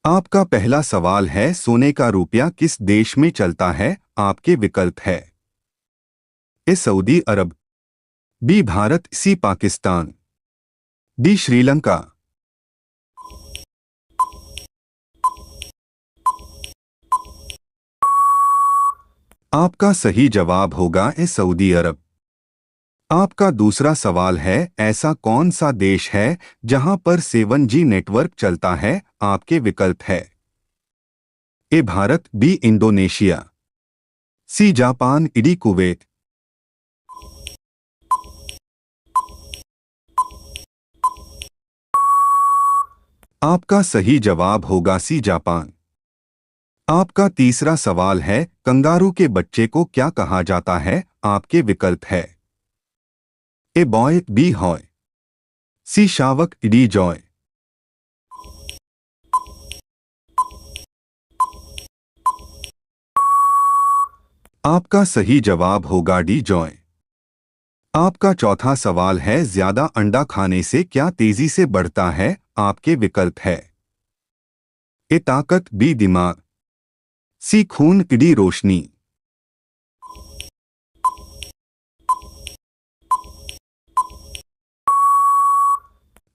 आपका पहला सवाल है, सोने का रुपया किस देश में चलता है? आपके विकल्प है: ए सऊदी अरब, बी भारत, सी पाकिस्तान, डी श्रीलंका। आपका सही जवाब होगा ए सऊदी अरब। आपका दूसरा सवाल है, ऐसा कौन सा देश है जहां पर 7G नेटवर्क चलता है? आपके विकल्प है: a Bharat, b Indonesia, c Japan, d Kuwait. आपका सही जवाब होगा सी जापान। आपका तीसरा सवाल है, कंगारू के बच्चे को क्या कहा जाता है? आपके विकल्प है: ए बॉय, बी हॉय, सी शावक, डी जॉय। आपका सही जवाब होगा डी जॉय। आपका चौथा सवाल है, ज्यादा अंडा खाने से क्या तेजी से बढ़ता है? आपके विकल्प है: ए ताकत, बी दिमाग, सी खून, डी रोशनी।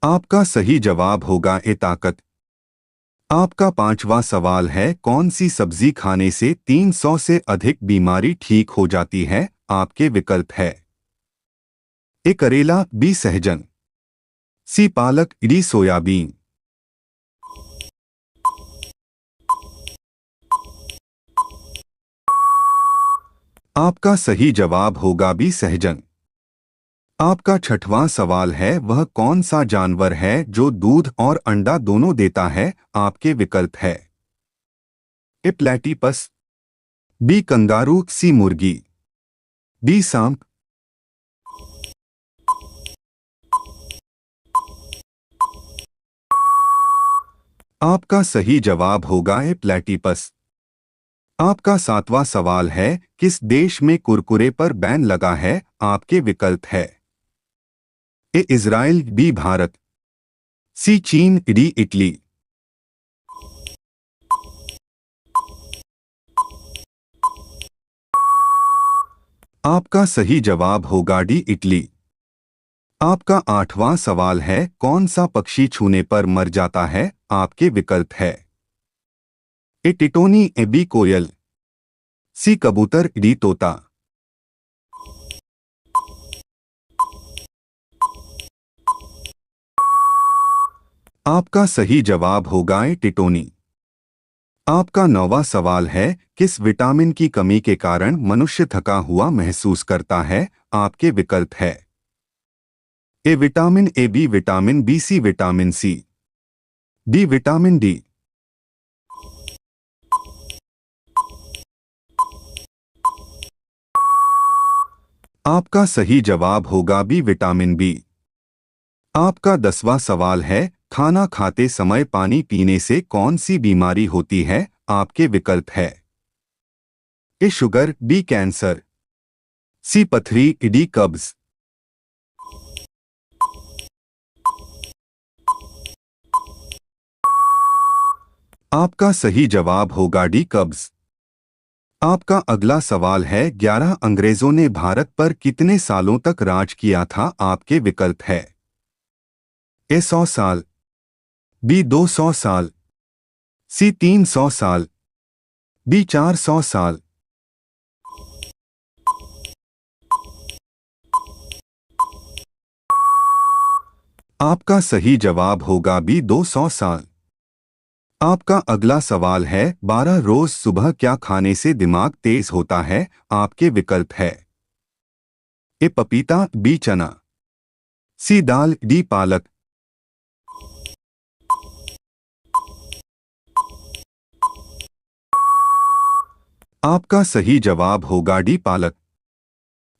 आपका सही जवाब होगा ए ताकत। आपका पांचवा सवाल है, कौन सी सब्जी खाने से 300 से अधिक बीमारी ठीक हो जाती है? आपके विकल्प है: ए करेला, बी सहजन, सी पालक, डी सोयाबीन। आपका सही जवाब होगा बी सहजन। आपका छठवां सवाल है, वह कौन सा जानवर है जो दूध और अंडा दोनों देता है? आपके विकल्प है: ए प्लेटिपस, बी कंगारू, सी मुर्गी, डी सांप। आपका सही जवाब होगा ए प्लेटिपस। आपका सातवां सवाल है, किस देश में कुरकुरे पर बैन लगा है? आपके विकल्प है: ए इजराइल, बी भारत, सी चीन, डी इटली। आपका सही जवाब होगा डी इटली। आपका आठवां सवाल है, कौन सा पक्षी छूने पर मर जाता है? आपके विकल्प है: ए टिटोनी, ए बी कोयल, सी कबूतर, डी तोता। आपका सही जवाब होगा ए टिटोनी। आपका नौवां सवाल है, किस विटामिन की कमी के कारण मनुष्य थका हुआ महसूस करता है? आपके विकल्प है: A vitamin, A B vitamin, B C vitamin C, D vitamin D. आपका सही जवाब होगा बी विटामिन बी। आपका 10वां सवाल है, खाना खाते समय पानी पीने से कौन सी बीमारी होती है? आपके विकल्प है: ए शुगर, बी कैंसर, सी पथरी, डी कब्ज। आपका सही जवाब होगा डी कब्ज। आपका अगला सवाल है, 11 अंग्रेजों ने भारत पर कितने सालों तक राज किया था? आपके विकल्प है: ए 100 साल, बी 200 साल, सी 300 साल, डी 400 साल। आपका सही जवाब होगा बी 200 साल। आपका अगला सवाल है, 12 रोज सुबह क्या खाने से दिमाग तेज होता है? आपके विकल्प है: ए पपीता, बी चना, सी दाल, डी पालक। आपका सही जवाब होगा डी पालक।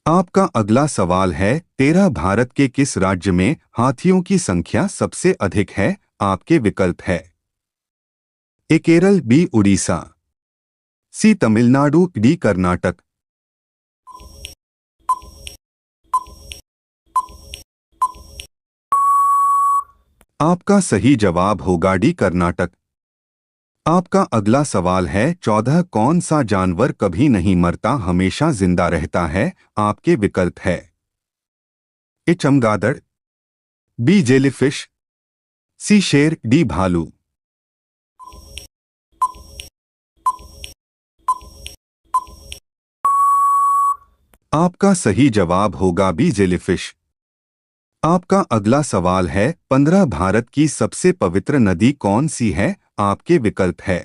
आपका अगला सवाल है, 13 भारत के किस राज्य में हाथियों की संख्या सबसे अधिक है? आपके विकल्प है: ए केरल, बी उड़ीसा, सी तमिलनाडु, डी कर्नाटक। आपका सही जवाब होगा डी कर्नाटक। आपका अगला सवाल है 14 कौन सा जानवर कभी नहीं मरता हमेशा जिंदा रहता है। आपके विकल्प है ए चमगादड़, बी जेलीफिश, सी शेर, डी भालू। आपका सही जवाब होगा बी जेलीफिश। आपका अगला सवाल है 15 भारत की सबसे पवित्र नदी कौन सी है। आपके विकल्प है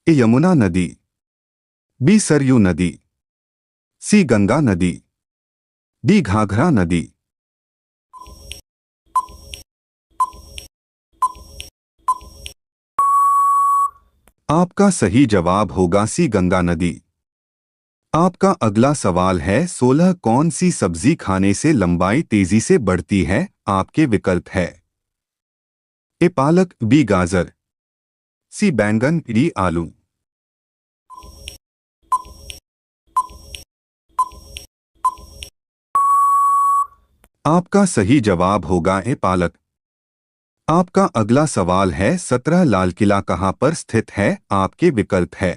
ए यमुना नदी, बी सरयू नदी, सी गंगा नदी, डी घाघरा नदी। आपका सही जवाब होगा सी गंगा नदी। आपका अगला सवाल है 16 कौन सी सब्जी खाने से लंबाई तेजी से बढ़ती है। आपके विकल्प है ए पालक, बी गाजर, सी बैंगन, डी आलू। आपका सही जवाब होगा ए पालक। आपका अगला सवाल है 17 लाल किला कहां पर स्थित है। आपके विकल्प है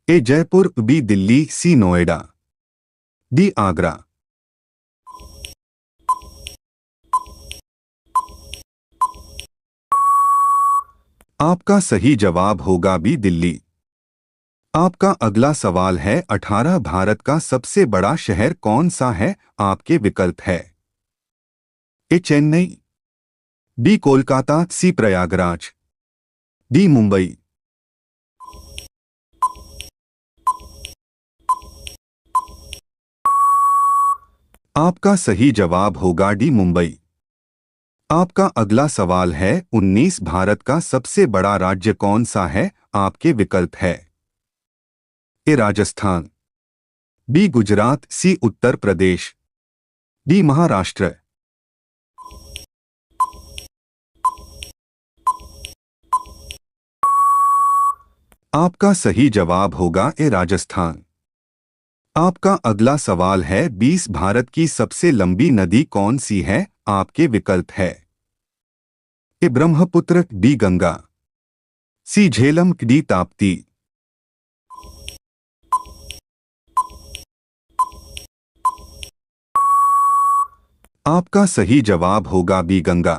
ए जयपुर, बी दिल्ली, सी नोएडा, डी आगरा। आपका सही जवाब होगा बी दिल्ली। आपका अगला सवाल है 18 भारत का सबसे बड़ा शहर कौन सा है। आपके विकल्प है ए चेन्नई, बी कोलकाता, सी प्रयागराज, डी मुंबई। आपका सही जवाब होगा डी मुंबई। आपका अगला सवाल है 19 भारत का सबसे बड़ा राज्य कौन सा है। आपके विकल्प है ए राजस्थान, बी गुजरात, सी उत्तर प्रदेश, डी महाराष्ट्र। आपका सही जवाब होगा ए राजस्थान। आपका अगला सवाल है 20 भारत की सबसे लंबी नदी कौन सी है। आपके विकल्प है ए ब्रह्मपुत्र, बी गंगा, सी झेलम, डी ताप्ती। आपका सही जवाब होगा बी गंगा।